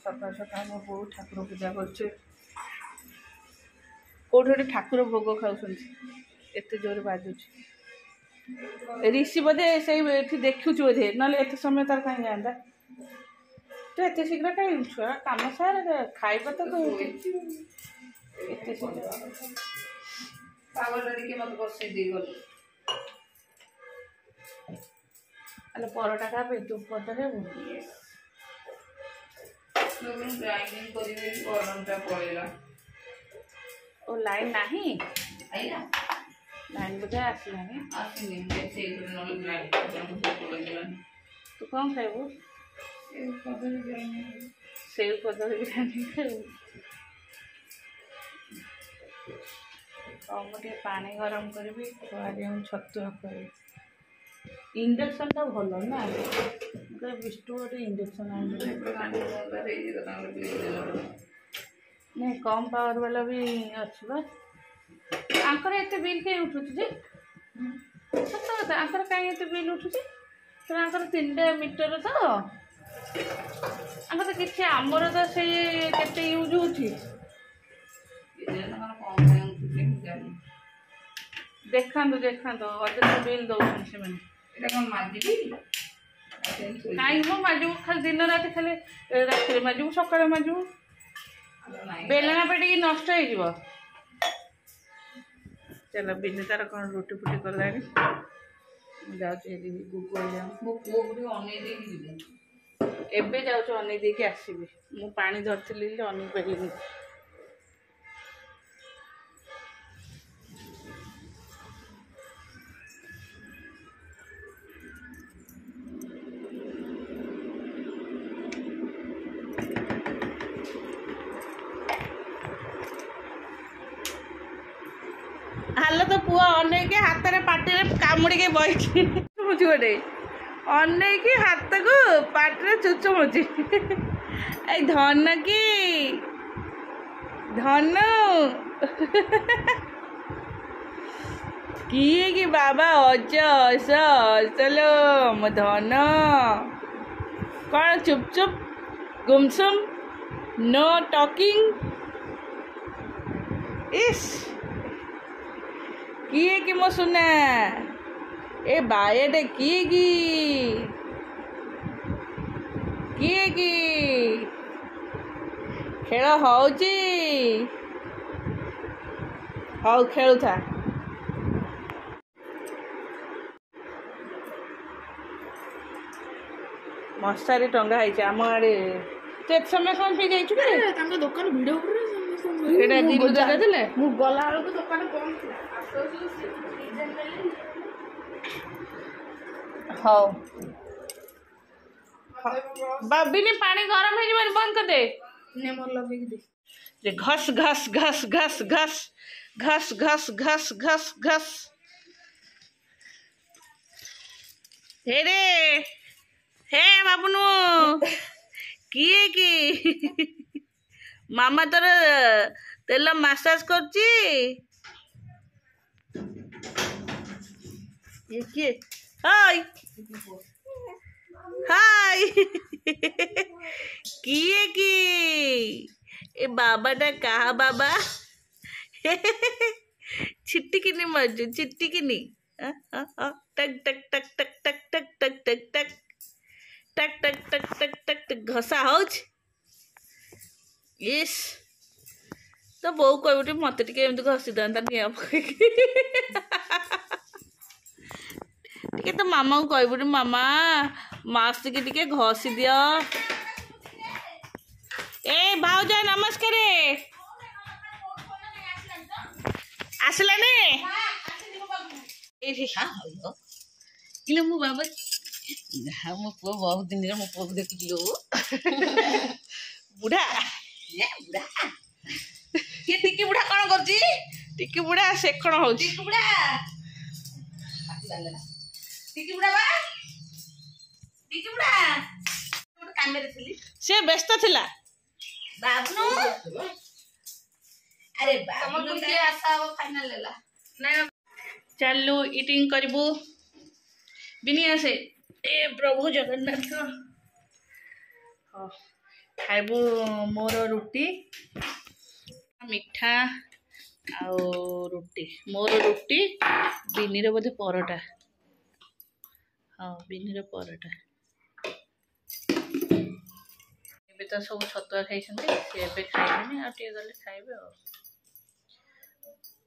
सकाल सकाल मो बो ठाकुर पूजा कर कौटे ठाकुर भोग खाऊँ एत जोर बाजुच ऋषि बोधे से देखु बोधे ना एत समय तार कहीं जाता तो एत शीघ्र कहीं छुआ कम सार खाइबा तो एत शीघ्र मत बस अरे परोटा खा पे तू पता है ओ लाइन नहीं लाइन बोधे आसलानी तू कौन खाइबू से कदली बिरयानी खाइबू मुझे पानी गरम करी छतुआ कर इंडक्शन टा भल ना विष्णु गोटे इंडक्शन नहीं कम पावर वाला भी अच्छी आंकर एत बिल कहीं उठुच सत कथा आंकर कहीं एत बिल उठुच तो आंकर 3 मीटर तो आंकर तो किसी आमर तो से केते यूज होची देखा अदर बिल दौन से कहीं माजू खाली दिन रात खाली रात माजू सका माजू बेलना पे नष्ट हो चलो बिनी तार कौन रुटी फुटी कर एबे जाऊँ अन देकी आसबि मु पानी धरती अन पारे हाल तो पुआ अनेक हाथ में पाटे कामुड़ी के बही मुझे गोटे अनेक हाथ को पाटे चुचु मुझी धन की धन किए कि बाबा चलो मो धन कौन चुप चुप गुमसुम नो टॉकिंग इस किए कि मो सुना ए बायटे किए कि खेल होची हौ खेलु था मशारी टंगा है आम आड़े तो एत समय कौन पे जाइछु के दुकान वीडियो एटा दिलु दादा देले मु गला को दुकान बंद थिला हाँ बाबिनी पानी गरम हो जाए बंद कर दे ने मोर लगे दे जे घस घस घस घस घस घस घस घस घस घस हे रे हे बाबुनु किए कि मामा तोर तेल मसाज करची ये किए हाय हाय किए कि ए बाबाटा कहा बाबा छिट्टिकिनी मजू छिट्टिकिनी टक टक टक टक टक टक टक टक टक टक टक टक टक टक टक घसा होच इस तो बो कहबे मत टिके एमती घसी दंता निया टिके तो मामा को कहबे मामा मास्क टिके घसी दियो ए भाउज नमस्कार आसलानी इले मो बाबा मो पुआ बहुत दिन मो पुआ को देखु बुढ़ा बुढ़ा ये टिकी बुढ़ा कौन करची टिकी बुढ़ा से कौन हो टिकी बुढ़ा से व्यस्त थिला बाबनु अरे बाबनु के आशा अब फाइनल लेला ना चलू ईटिंग करबू बिनी आसे ए प्रभु जगन्नाथ हाँ खाइबू मोर रुटी मिठा आउ रुटी मोर रुटी बिनीर बोधे परोटा हाँ बिनीर परोटा एबे तो सब छतुआ खाई सी खाइबे आ गले खाइबे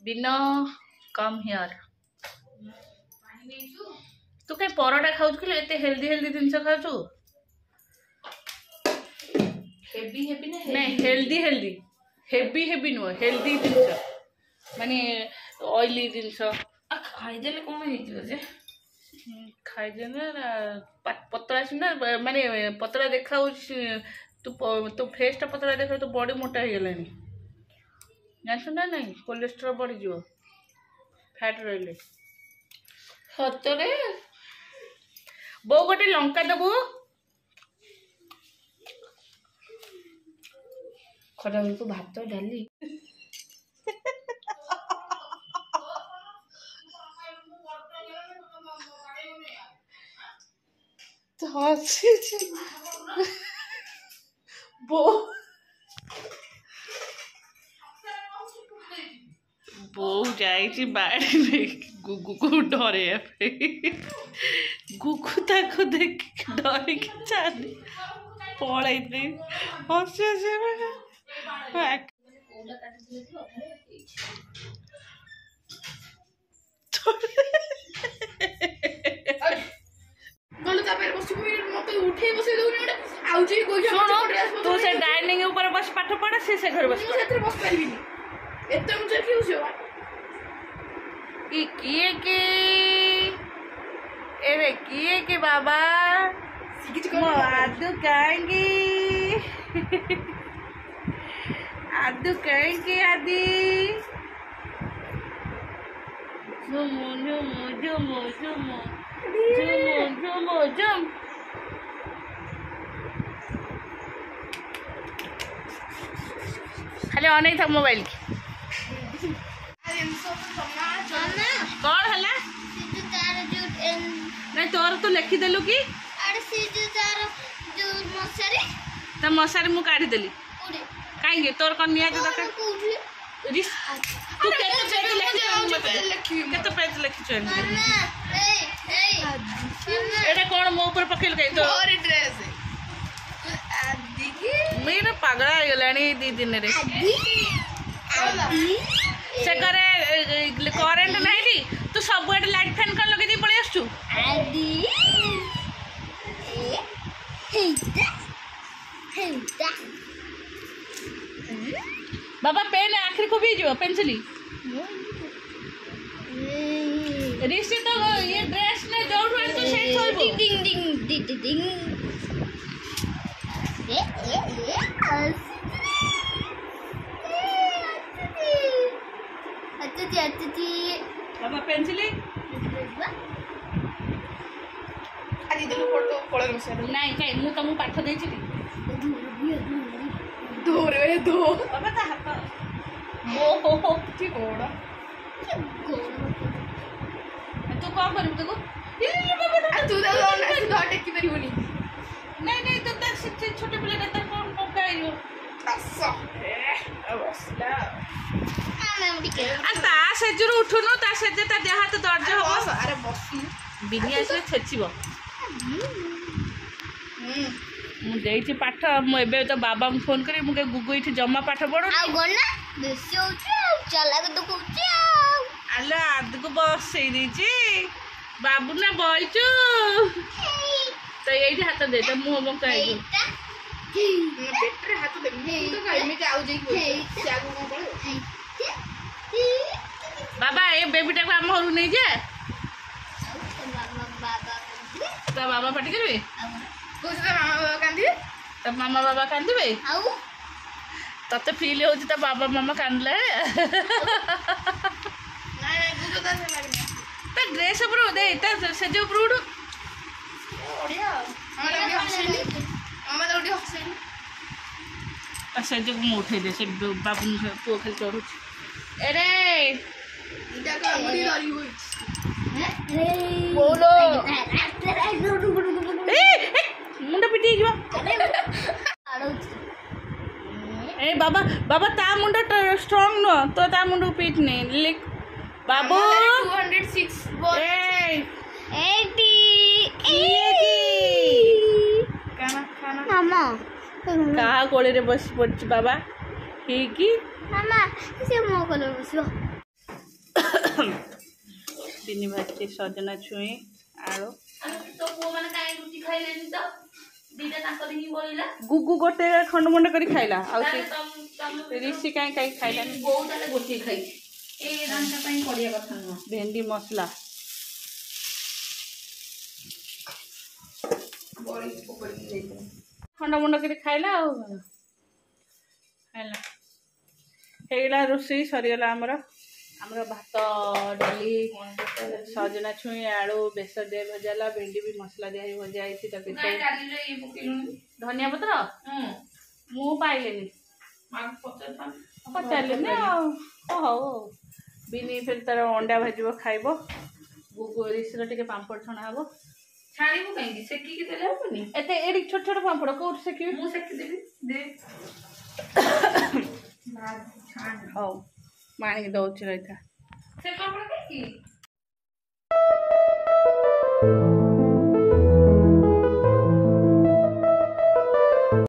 बिनो कम हियर तू कहीं परोटा खाऊ एते हेल्दी हेल्दी जिनस खाऊ हेवी हेवी ना नहीं हेल्दी हेल्दी हेवी हेवी नुह हेल्दी जिनस माने ऑयली जिनस खाईदेले कौन हो खाइदे पतला सीना माने पतला देखा तू तो फेस टा पतला देखा तो बॉडी मोटा हो गला जानस ना नहीं कोलेस्ट्रॉल बढ़ी जीव फैट रही सतरे बो गोटे लंका देबू खरा को भात डाली तो हसी बो बो जाई बाड़ी में गुगु को डरे गुगु ताको देख डरे कि चाली पड़े हसी तू से डाइनिंग ऊपर बस पाठ पढ़ा से घर बस किए के बाबा आदू कहेंगे आदू कहेंगे आदि झुमु झुमु झुमु झुमु झुमु झुमु झुम खाली अनेक था मोबाइल की कौन है नहीं तोर तू लिखी देलु कि तो मशारी मु काढ़ी देली कहीं तोर कौन निया तू केते पेज लिखी एटा कौन मो ऊपर पकेल कहीं तो मेरा पागल हो गलानी दी दिन रे से करे करेंट नहीं दी तू सब लाइट फैन कर लगे दी पड़े आसु बाबा पेन आखिर को भी जो पेंसिली ऋषि तो ये ड्रेस ने जोड़ रहे तो सही सोई डिंग डिंग डिंग डिंग बाबा पेंसिली नहीं कहीं मु तुमको पाठ दे बाबा ता हाथ ओहो ठीक गोड़ा तू कौन कर देखो तू टेकी पारिबनी नहीं तो छोटे पिले का कौन पकाइयो उठुनु ता देह हाथ दर्ज हम अरे बस बिनी आसले छेचिब मुझे पाठ मुझे तो बाबा फोन कर गुगु ये जमा पाठ पढ़ो आलो आदि को बसई देची बाबू ना बचु तो ये हाथ दे तो मुँह बंका पेट हाथ दे बाबा ये बेबीटा को आम घर नहीं जाए तो बाबा पाटी करेंगे तो मामा बाबा कांदे तते फील हो बाबा मामा कांदले ड्रेस ऊपर दे से जो ऊपर उठू से जो मुझे उठे दे से बाबू पुओ खाली चढ़ू अरे बोलो मुंडा पिटी ए बाबा बाबा ता मुंड स्ट्रांग नो तो ता मुंड पीट ने लिख बाबू 206 ए 80 खाना खाना मामा कहा कोले रे बस पड़ बाबा की मामा से मो कलर बसो बिनी भाजी सजना छुई आरो तो वो माने काहे रुटी खाइलेनी तो दीटा ताको ही बोलिला गुगु गोटे खंड मंड करी खाइला आ ताले तम ऋषि काई खाइलानी बहुत ताले गोटी खाई ए रांटा पई करिया कथा न भेंडी मसला बड़ी पकड़ी देई खंड मंड करी खाइला आ खाइला हेला रोषेई सरीगला ଆମର ଭାତ ଡାଲି ସଜନା ଛୁଇଁ ଆଳୁ ବେସର ଦିଆ ଭଜା ହେଲା ଭେଣ୍ଡି ବି ମସଲା ଦିଆ ହେଇ ଭଜା ହେଇଛି ତା ଭିତରେ ଡାଲିରେ ଇଏ ପକେଇଲୁନି ଧନିଆ ପତ୍ର ମୁଁ ପାଇଲିନି ପଚାରିଲିନି ଆଉ ହଉ ବିନି ଫେର ତାର ଅଣ୍ଡା ଭାଜିବ ଖାଇବ ଗୁଗୁ ରିସିର ଟିକେ ପାମ୍ପଡ଼ ଛଣା ହବ ଛାଣିବୁ କାହିଁକି ସେକିକି ଦେଲେ ହବନି ଏତେ ଏଠି ଛୋଟ ଛୋଟ ପାମ୍ପଡ଼ କୋଉଠି ସେକିବି ମୁଁ ସେକି ଦେବି ଦେ ହଉ ମାଣିକି ଦଉଛି ରହିଥା ସେ ପାମ୍ପଡ଼ କାହିଁକି